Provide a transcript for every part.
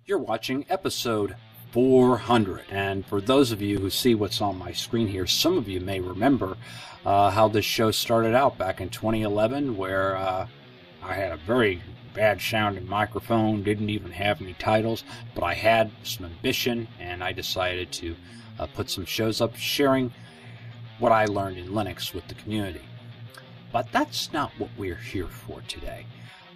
You're watching episode 400, and for those of you who see what's on my screen here, some of you may remember how this show started out back in 2011, where I had a very bad sounding microphone, didn't even have any titles, but I had some ambition, and I decided to put some shows up sharing what I learned in Linux with the community. But that's not what we're here for today.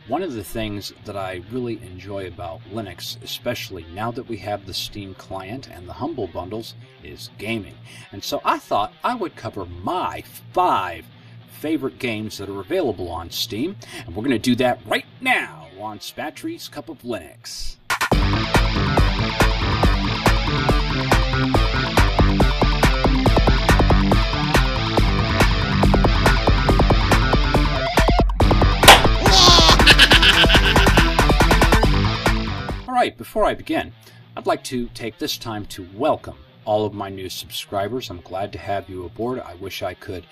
One of the things that I really enjoy about Linux, especially now that we have the Steam client and the Humble Bundles, is gaming. And so I thought I would cover my 5 favorite games that are available on Steam, and we're going to do that right now on Spatry's Cup of Linux. Alright, before I begin, I'd like to take this time to welcome all of my new subscribers. I'm glad to have you aboard. I wish I could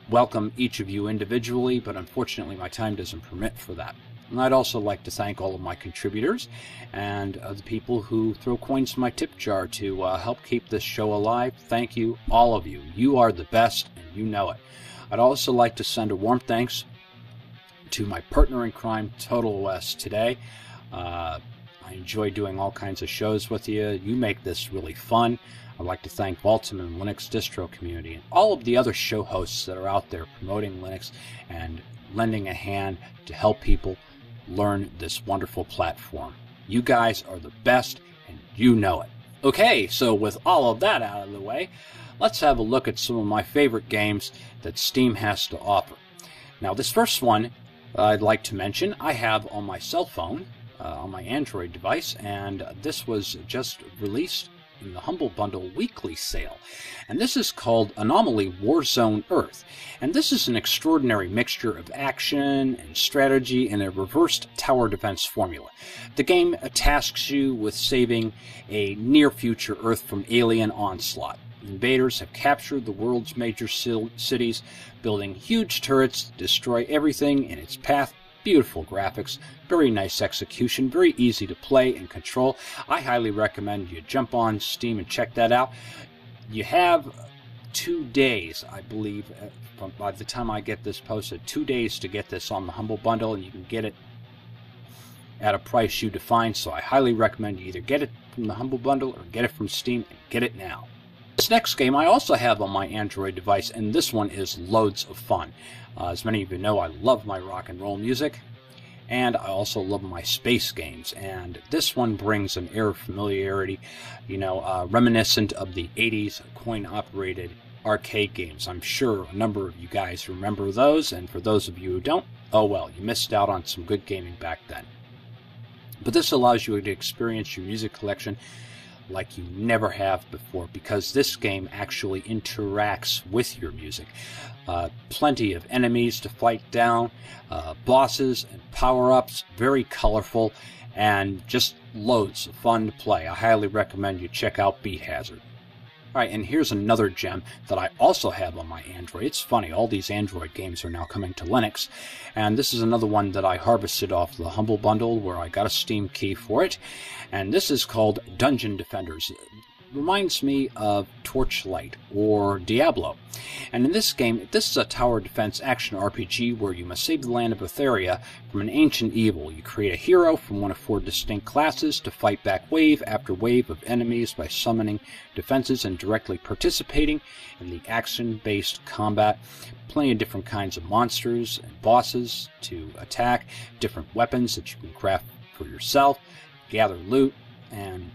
welcome each of you individually, but unfortunately my time doesn't permit for that. And I'd also like to thank all of my contributors and the people who throw coins in my tip jar to help keep this show alive. Thank you, all of you. You are the best, and you know it. I'd also like to send a warm thanks to my partner in crime, Total OS, today. I enjoy doing all kinds of shows with you. You make this really fun. I'd like to thank Baltimore and Linux distro community and all of the other show hosts that are out there promoting Linux and lending a hand to help people learn this wonderful platform. You guys are the best, and you know it. Okay, so with all of that out of the way, let's have a look at some of my favorite games that Steam has to offer. Now, this first one I'd like to mention I have on my cell phone, on my Android device, and this was just released in the Humble Bundle weekly sale. And this is called Anomaly Warzone Earth. And this is an extraordinary mixture of action and strategy in a reversed tower defense formula. The game tasks you with saving a near-future Earth from alien onslaught. Invaders have captured the world's major cities, building huge turrets to destroy everything in its path. Beautiful graphics, very nice execution, very easy to play and control. I highly recommend you jump on Steam and check that out. You have 2 days, I believe, by the time I get this posted, 2 days to get this on the Humble Bundle, and you can get it at a price you define, so I highly recommend you either get it from the Humble Bundle or get it from Steam, and get it now. This next game I also have on my Android device, and this one is loads of fun. As many of you know, I love my rock and roll music, and I also love my space games, and this one brings an air of familiarity, reminiscent of the 80s coin-operated arcade games. I'm sure a number of you guys remember those, and for those of you who don't, oh well, you missed out on some good gaming back then. But this allows you to experience your music collection like you never have before, because this game actually interacts with your music. Plenty of enemies to fight down, bosses and power-ups, very colorful, and just loads of fun to play. I highly recommend you check out Beat Hazard. Alright, and here's another gem that I also have on my Android. It's funny, all these Android games are now coming to Linux, and this is another one that I harvested off the Humble Bundle where I got a Steam key for it, and this is called Dungeon Defenders. It reminds me of Torchlight or Diablo. And in this game, this is a tower defense action RPG where you must save the land of Etheria from an ancient evil. You create a hero from one of 4 distinct classes to fight back wave after wave of enemies by summoning defenses and directly participating in the action-based combat. Plenty of different kinds of monsters and bosses to attack, different weapons that you can craft for yourself, gather loot, and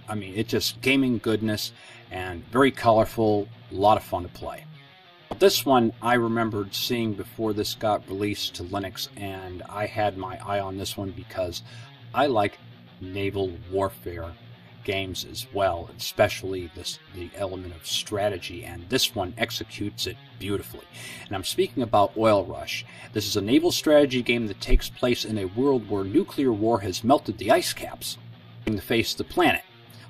I mean, it's just gaming goodness and very colorful, a lot of fun to play. This one I remembered seeing before this got released to Linux, and I had my eye on this one because I like naval warfare games as well, especially the element of strategy, and this one executes it beautifully. And I'm speaking about Oil Rush. This is a naval strategy game that takes place in a world where nuclear war has melted the ice caps to face the planet.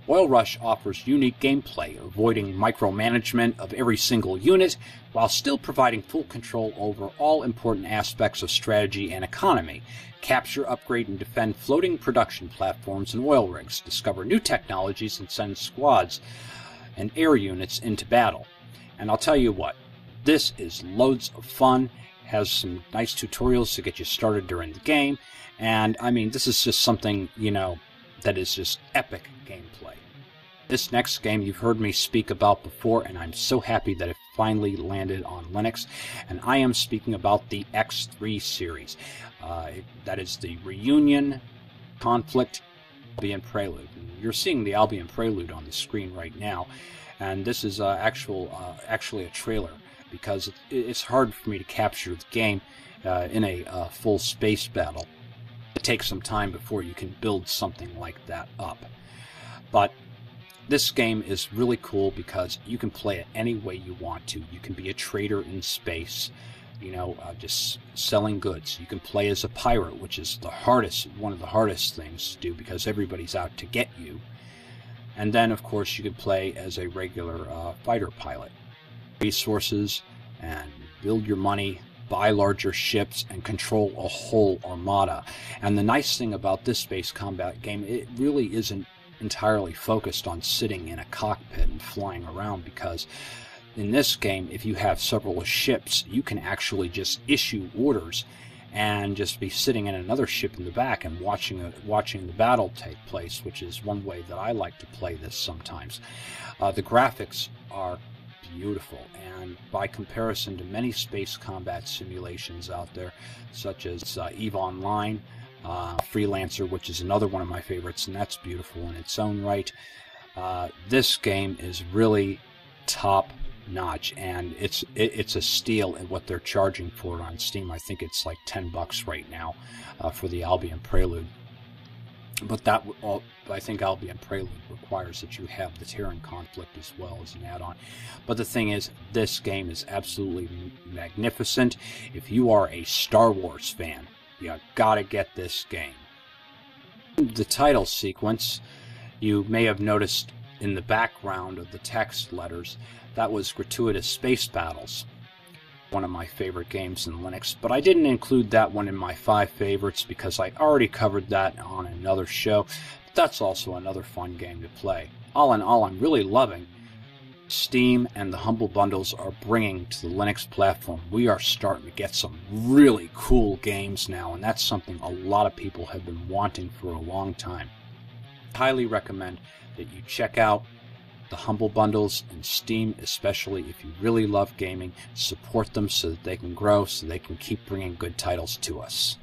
Oil Rush offers unique gameplay, avoiding micromanagement of every single unit, while still providing full control over all important aspects of strategy and economy. Capture, upgrade, and defend floating production platforms and oil rigs, discover new technologies, and send squads and air units into battle. And I'll tell you what, this is loads of fun, has some nice tutorials to get you started during the game, and I mean, this is just something, you know, that is just epic gameplay. This next game you've heard me speak about before, and I'm so happy that it finally landed on Linux, and I am speaking about the X3 series. That is the Reunion, Conflict, Albion Prelude. And you're seeing the Albion Prelude on the screen right now, and this is actually a trailer, because it's hard for me to capture the game in a full space battle. It takes some time before you can build something like that up. But this game is really cool because you can play it any way you want to. You can be a trader in space, you know, just selling goods. You can play as a pirate, which is one of the hardest things to do because everybody's out to get you. And then, of course, you can play as a regular fighter pilot. Resources and build your money, buy larger ships, and control a whole armada. And the nice thing about this space combat game, it really isn't entirely focused on sitting in a cockpit and flying around, because in this game, if you have several ships, you can actually just issue orders and just be sitting in another ship in the back and watching the battle take place, which is one way that I like to play this sometimes. The graphics are beautiful, and by comparison to many space combat simulations out there, such as EVE Online, Freelancer, which is another one of my favorites, and that's beautiful in its own right. This game is really top notch, and it's a steal at what they're charging for it on Steam. I think it's like $10 right now for the Albion Prelude. But I think Albion Prelude requires that you have the Terran Conflict as well as an add-on. But the thing is, this game is absolutely magnificent. If you are a Star Wars fan, you gotta get this game. The title sequence, you may have noticed in the background of the text letters, that was Gratuitous Space Battles, one of my favorite games in Linux, but I didn't include that one in my 5 favorites because I already covered that on another show. But that's also another fun game to play. All in all, I'm really loving Steam and the Humble Bundles are bringing to the Linux platform. We are starting to get some really cool games now, and that's something a lot of people have been wanting for a long time. I highly recommend that you check out the Humble Bundles and Steam, especially if you really love gaming. Support them so that they can grow, so they can keep bringing good titles to us.